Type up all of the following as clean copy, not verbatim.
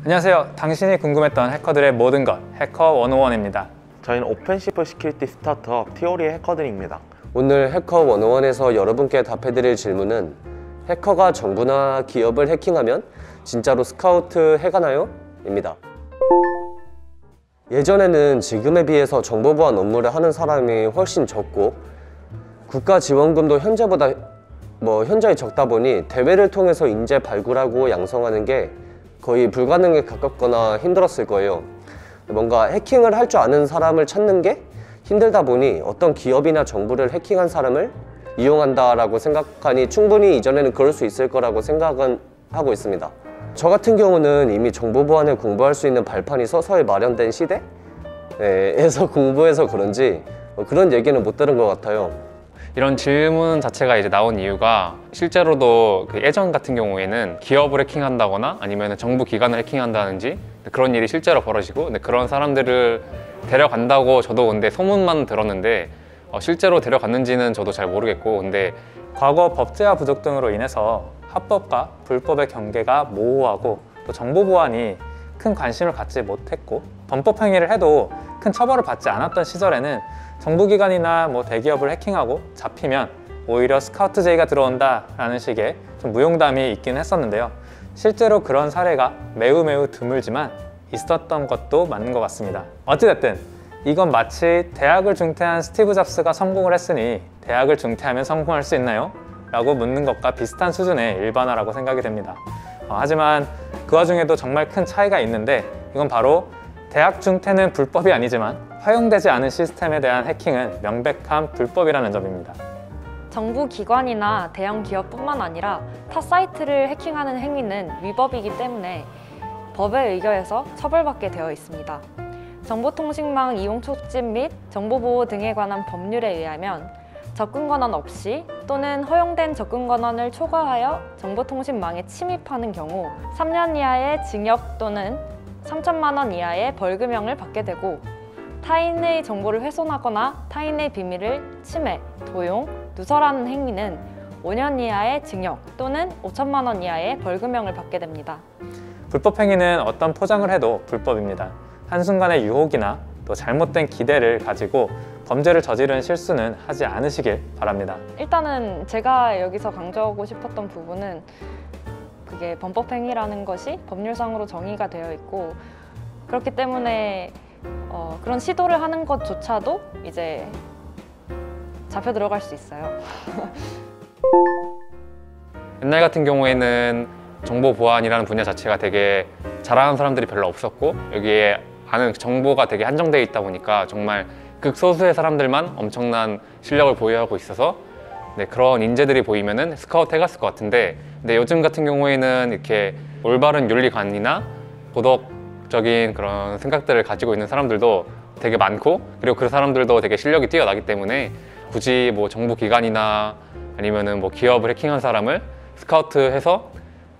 안녕하세요. 당신이 궁금했던 해커들의 모든 것 해커 101입니다. 저희는 오픈시프 시큐리티 스타트업 티오리의 해커들입니다. 오늘 해커 101에서 여러분께 답해드릴 질문은 해커가 정부나 기업을 해킹하면 진짜로 스카우트 해가나요? 입니다. 예전에는 지금에 비해서 정보 보안 업무를 하는 사람이 훨씬 적고 국가 지원금도 현저히 적다 보니 대회를 통해서 인재 발굴하고 양성하는 게 거의 불가능에 가깝거나 힘들었을 거예요. 뭔가 해킹을 할 줄 아는 사람을 찾는 게 힘들다 보니 어떤 기업이나 정부를 해킹한 사람을 이용한다라고 생각하니 충분히 이전에는 그럴 수 있을 거라고 생각은 하고 있습니다. 저 같은 경우는 이미 정보 보안을 공부할 수 있는 발판이 서서히 마련된 시대에서 공부해서 그런지 그런 얘기는 못 들은 것 같아요. 이런 질문 자체가 이제 나온 이유가 실제로도 예전 같은 경우에는 기업을 해킹한다거나 아니면 정부 기관을 해킹한다든지 그런 일이 실제로 벌어지고 그런 사람들을 데려간다고 저도 근데 소문만 들었는데 실제로 데려갔는지는 저도 잘 모르겠고, 근데 과거 법제화 부족 등으로 인해서 합법과 불법의 경계가 모호하고 또 정보 보안이 큰 관심을 갖지 못했고 범법 행위를 해도 큰 처벌을 받지 않았던 시절에는 정부기관이나 대기업을 해킹하고 잡히면 오히려 스카우트 제의가 들어온다라는 식의 좀 무용담이 있긴 했었는데요. 실제로 그런 사례가 매우 드물지만 있었던 것도 맞는 것 같습니다. 어찌됐든 이건 마치 대학을 중퇴한 스티브 잡스가 성공을 했으니 대학을 중퇴하면 성공할 수 있나요? 라고 묻는 것과 비슷한 수준의 일반화라고 생각이 됩니다. 하지만 그 와중에도 정말 큰 차이가 있는데 이건 바로 대학 중퇴는 불법이 아니지만 허용되지 않은 시스템에 대한 해킹은 명백한 불법이라는 점입니다. 정부 기관이나 대형 기업뿐만 아니라 타 사이트를 해킹하는 행위는 위법이기 때문에 법에 의거해서 처벌받게 되어 있습니다. 정보통신망 이용 촉진 및 정보보호 등에 관한 법률에 의하면 접근 권한 없이 또는 허용된 접근 권한을 초과하여 정보통신망에 침입하는 경우 3년 이하의 징역 또는 3천만 원 이하의 벌금형을 받게 되고, 타인의 정보를 훼손하거나 타인의 비밀을 침해, 도용, 누설하는 행위는 5년 이하의 징역 또는 5천만 원 이하의 벌금형을 받게 됩니다. 불법 행위는 어떤 포장을 해도 불법입니다. 한순간의 유혹이나 또 잘못된 기대를 가지고 범죄를 저지른 실수는 하지 않으시길 바랍니다. 일단은 제가 여기서 강조하고 싶었던 부분은 그게 범법 행위라는 것이 법률상으로 정의가 되어 있고, 그렇기 때문에 그런 시도를 하는 것조차도 이제 잡혀 들어갈 수 있어요. 옛날 같은 경우에는 정보 보안이라는 분야 자체가 되게 잘하는 사람들이 별로 없었고 여기에 아는 정보가 되게 한정되어 있다 보니까 정말 극소수의 사람들만 엄청난 실력을 보유하고 있어서 그런 인재들이 보이면은 스카우트 해갔을 것 같은데, 근데 요즘 같은 경우에는 이렇게 올바른 윤리관이나 도덕적인 그런 생각들을 가지고 있는 사람들도 되게 많고, 그리고 그 사람들도 되게 실력이 뛰어나기 때문에 굳이 정부 기관이나 아니면은 기업을 해킹한 사람을 스카우트해서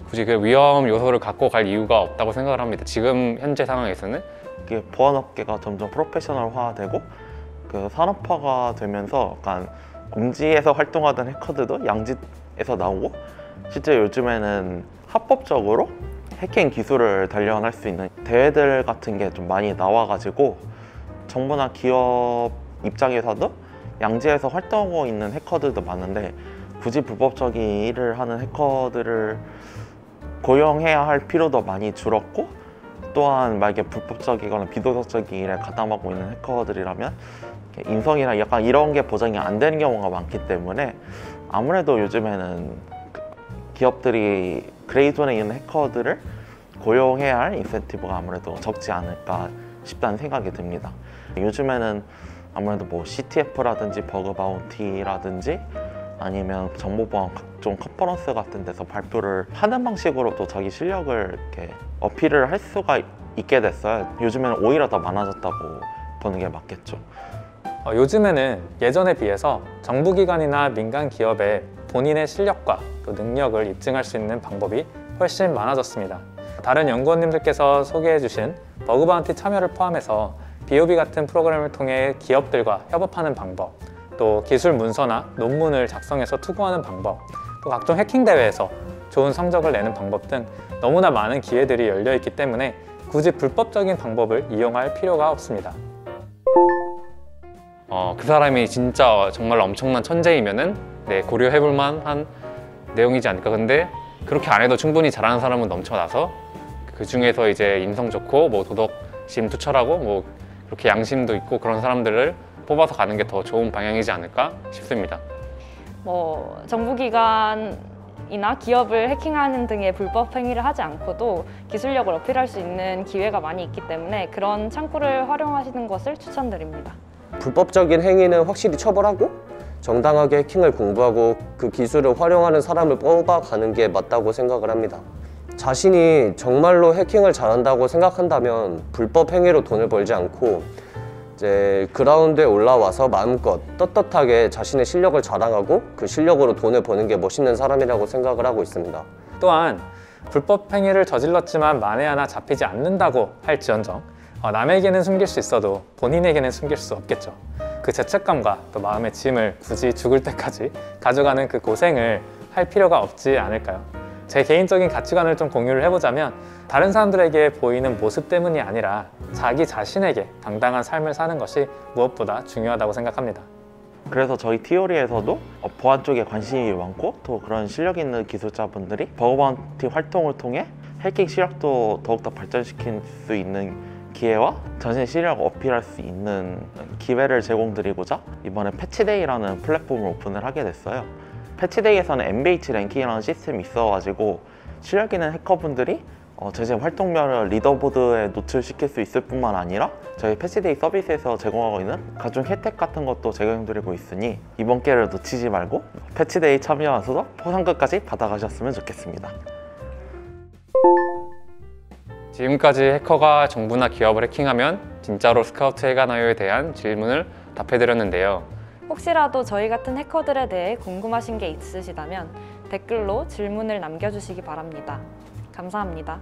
굳이 그 위험 요소를 갖고 갈 이유가 없다고 생각을 합니다. 지금 현재 상황에서는 이게 보안업계가 점점 프로페셔널화되고 그 산업화가 되면서 약간 공지에서 활동하던 해커들도 양지에서 나오고, 실제 요즘에는 합법적으로 해킹 기술을 단련할 수 있는 대회들 같은 게 좀 많이 나와가지고 정부나 기업 입장에서도 양지에서 활동하고 있는 해커들도 많은데 굳이 불법적인 일을 하는 해커들을 고용해야 할 필요도 많이 줄었고, 또한 만약에 불법적이거나 비도덕적인 일에 가담하고 있는 해커들이라면 인성이나 약간 이런 게 보장이 안 되는 경우가 많기 때문에 아무래도 요즘에는 기업들이 그레이존에 있는 해커들을 고용해야 할 인센티브가 아무래도 적지 않을까 싶다는 생각이 듭니다. 요즘에는 아무래도 CTF라든지 버그 바운티라든지 아니면 정보보안 각종 컨퍼런스 같은 데서 발표를 하는 방식으로도 자기 실력을 이렇게 어필을 할 수가 있게 됐어요. 요즘에는 오히려 더 많아졌다고 보는 게 맞겠죠. 요즘에는 예전에 비해서 정부기관이나 민간 기업에 본인의 실력과 또 능력을 입증할 수 있는 방법이 훨씬 많아졌습니다. 다른 연구원님들께서 소개해 주신 버그 바운티 참여를 포함해서 BOB 같은 프로그램을 통해 기업들과 협업하는 방법, 또 기술 문서나 논문을 작성해서 투고하는 방법, 또 각종 해킹 대회에서 좋은 성적을 내는 방법 등 너무나 많은 기회들이 열려 있기 때문에 굳이 불법적인 방법을 이용할 필요가 없습니다. 그 사람이 진짜 정말 엄청난 천재이면은 고려해볼 만한 내용이지 않을까. 근데 그렇게 안 해도 충분히 잘하는 사람은 넘쳐나서 그 중에서 이제 인성 좋고 뭐 도덕심 투철하고 뭐 그렇게 양심도 있고 그런 사람들을 뽑아서 가는 게 더 좋은 방향이지 않을까 싶습니다. 뭐 정부기관이나 기업을 해킹하는 등의 불법 행위를 하지 않고도 기술력을 어필할 수 있는 기회가 많이 있기 때문에 그런 창구를 활용하시는 것을 추천드립니다. 불법적인 행위는 확실히 처벌하고 정당하게 해킹을 공부하고 그 기술을 활용하는 사람을 뽑아가는 게 맞다고 생각을 합니다. 자신이 정말로 해킹을 잘한다고 생각한다면 불법 행위로 돈을 벌지 않고 이제 그라운드에 올라와서 마음껏 떳떳하게 자신의 실력을 자랑하고 그 실력으로 돈을 버는 게 멋있는 사람이라고 생각을 하고 있습니다. 또한 불법 행위를 저질렀지만 만에 하나 잡히지 않는다고 할지언정 남에게는 숨길 수 있어도 본인에게는 숨길 수 없겠죠. 그 죄책감과 또 마음의 짐을 굳이 죽을 때까지 가져가는 그 고생을 할 필요가 없지 않을까요? 제 개인적인 가치관을 좀 공유를 해보자면 다른 사람들에게 보이는 모습 때문이 아니라 자기 자신에게 당당한 삶을 사는 것이 무엇보다 중요하다고 생각합니다. 그래서 저희 티오리에서도 보안 쪽에 관심이 많고 또 그런 실력 있는 기술자분들이 버그바운티 활동을 통해 해킹 실력도 더욱더 발전시킬 수 있는 기회와 자신의 실력을 어필할 수 있는 기회를 제공드리고자 이번에 패치데이라는 플랫폼을 오픈을 하게 됐어요. 패치데이에서는 MBH 랭킹이라는 시스템이 있어가지고 실력 있는 해커분들이 자신의 활동량을 리더보드에 노출시킬 수 있을 뿐만 아니라 저희 패치데이 서비스에서 제공하고 있는 각종 혜택 같은 것도 제공드리고 있으니 이번 기회를 놓치지 말고 패치데이 참여하셔서 포상금까지 받아가셨으면 좋겠습니다. 지금까지 해커가 정부나 기업을 해킹하면 진짜로 스카우트 해가나요에 대한 질문을 답해드렸는데요. 혹시라도 저희 같은 해커들에 대해 궁금하신 게 있으시다면 댓글로 질문을 남겨주시기 바랍니다. 감사합니다.